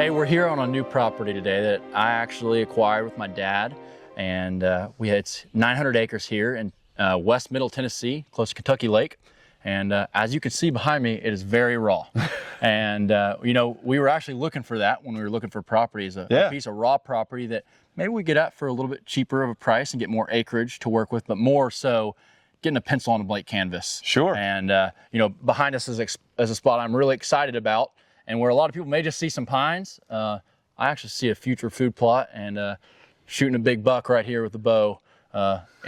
Hey, we're here on a new property today that I actually acquired with my dad, and it's 900 acres here in West Middle Tennessee, close to Kentucky Lake. And as you can see behind me, it is very raw. And you know, we were actually looking for that when we were looking for properties, a piece of raw property that maybe we get at for a little bit cheaper of a price and get more acreage to work with, but more so getting a pencil on a blank canvas. Sure. And you know, behind us is a spot I'm really excited about, and where a lot of people may just see some pines, I actually see a future food plot and shooting a big buck right here with the bow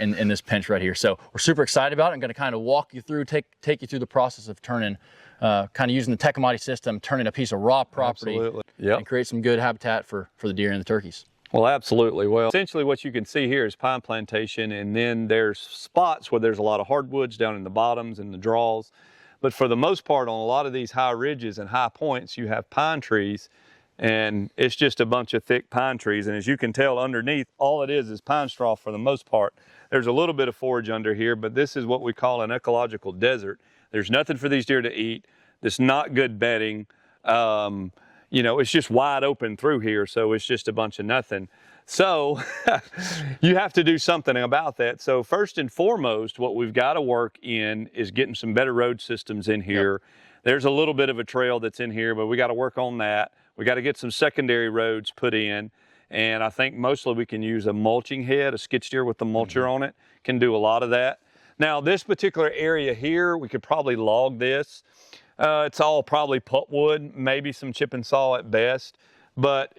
in this pinch right here. So we're super excited about it. I'm going to kind of walk you through, take you through the process of turning, kind of using the Tecomate system, turning a piece of raw property and create some good habitat for the deer and the turkeys. Well, absolutely. Well, essentially what you can see here is pine plantation, and then there's spots where there's a lot of hardwoods down in the bottoms and the draws. But for the most part, on a lot of these high ridges and high points, you have pine trees, and it's just a bunch of thick pine trees. And as you can tell underneath, all it is pine straw for the most part. There's a little bit of forage under here, but this is what we call an ecological desert. There's nothing for these deer to eat. There's not good bedding. You know, it's just wide open through here, so it's just a bunch of nothing. So you have to do something about that. So first and foremost, what we've got to work in is getting some better road systems in here. Yep. There's a little bit of a trail that's in here, but we got to work on that. We got to get some secondary roads put in. And I think mostly we can use a mulching head, a skid steer with the mulcher on it, can do a lot of that. Now this particular area here, we could probably log this. It's all probably pulpwood, maybe some chip and saw at best. But,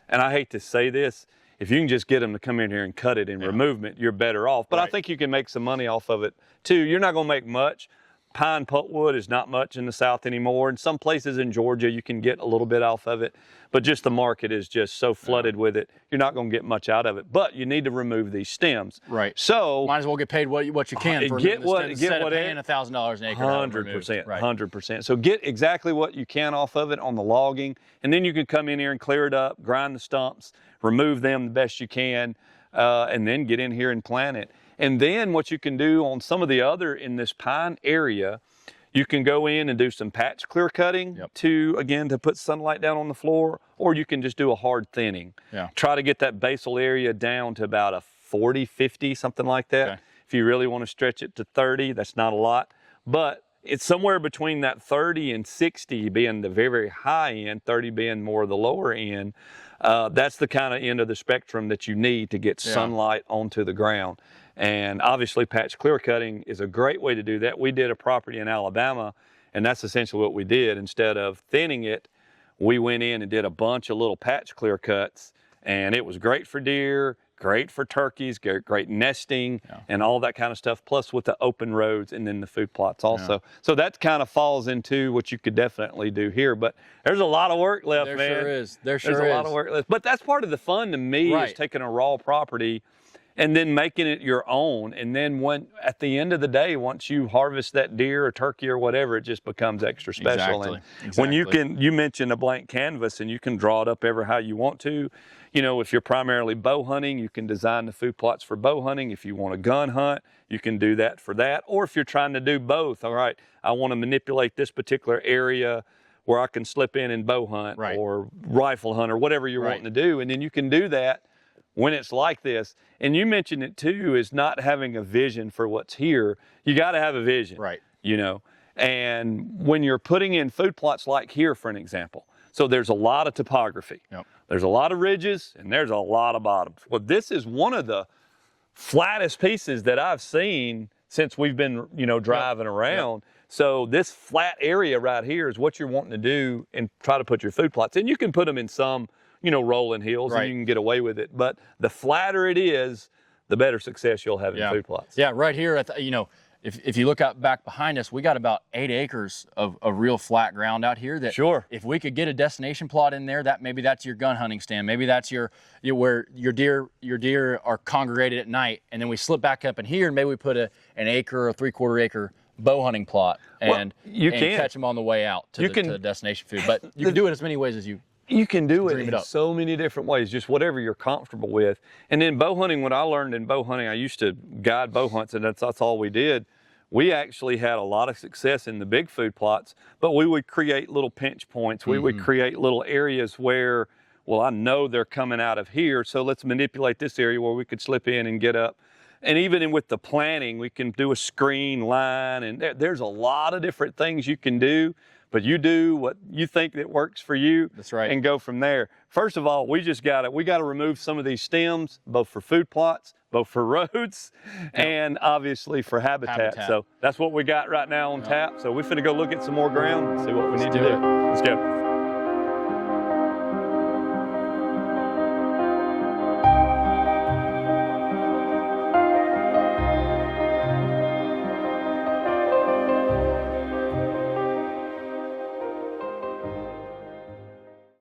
and I hate to say this, if you can just get them to come in here and cut it and remove it, you're better off. But I think you can make some money off of it too. You're not gonna make much. Pine pulpwood is not much in the South anymore. In some places in Georgia, you can get a little bit off of it, but just the market is just so flooded with it, you're not gonna get much out of it. But you need to remove these stems. Right. So might as well get paid what you can for get what instead of paying $1,000 an acre. 100%, 100%. So get exactly what you can off of it on the logging, and then you can come in here and clear it up, grind the stumps, remove them the best you can, and then get in here and plant it. And then what you can do on some of the other in this pine area, you can go in and do some patch clear cutting to put sunlight down on the floor, or you can just do a hard thinning. Try to get that basal area down to about a 40, 50, something like that. If you really want to stretch it to 30, that's not a lot, but it's somewhere between that 30 and 60 being the very, very high end, 30 being more the lower end. That's the kind of end of the spectrum that you need to get sunlight onto the ground. And obviously patch clear cutting is a great way to do that. We did a property in Alabama, and that's essentially what we did. Instead of thinning it, we went in and did a bunch of little patch clear cuts, and it was great for deer, great for turkeys, great nesting, and all that kind of stuff, plus with the open roads and then the food plots also. So that kind of falls into what you could definitely do here, but there's a lot of work left, man. There sure is. There's a lot of work left. But that's part of the fun to me, is taking a raw property and then making it your own. And then at the end of the day, once you harvest that deer or turkey or whatever, it just becomes extra special. Exactly. When you mentioned a blank canvas and you can draw it up ever how you want to. You know, if you're primarily bow hunting, you can design the food plots for bow hunting. If you want to gun hunt, you can do that for that. Or if you're trying to do both, all right, I want to manipulate this particular area where I can slip in and bow hunt or rifle hunt or whatever you're wanting to do. And then you can do that when it's like this. And you mentioned it too, is not having a vision for what's here. You got to have a vision, you know. And when you're putting in food plots like here, for an example, so there's a lot of topography. There's a lot of ridges and there's a lot of bottoms. Well, this is one of the flattest pieces that I've seen since we've been, you know, driving around. So this flat area right here is what you're wanting to do and try to put your food plots. And you can put them in some, you know, rolling hills and you can get away with it. But the flatter it is, the better success you'll have in food plots. Yeah, right here, you know, if you look out back behind us, we got about 8 acres of real flat ground out here that if we could get a destination plot in there, maybe that's your gun hunting stand. Maybe that's where your deer are congregated at night. And then we slip back up in here and maybe we put an acre or 3/4 acre bow hunting plot and catch them on the way out to the destination food. But you can do it as many ways as you can do it in so many different ways, just whatever you're comfortable with. And then bow hunting, what I learned in bow hunting, I used to guide bow hunts, and that's all we did. we actually had a lot of success in the big food plots, but we would create little pinch points. We would create little areas where, well, I know they're coming out of here, so let's manipulate this area where we could slip in and get up. And even with the planting, we can do a screen line, and there's a lot of different things you can do, but you do what you think that works for you. That's right. And go from there. First of all, we got to remove some of these stems, both for food plots, both for roads, and obviously for habitat. So that's what we got right now on tap. So we're finna go look at some more ground and see what we need to do. Let's go.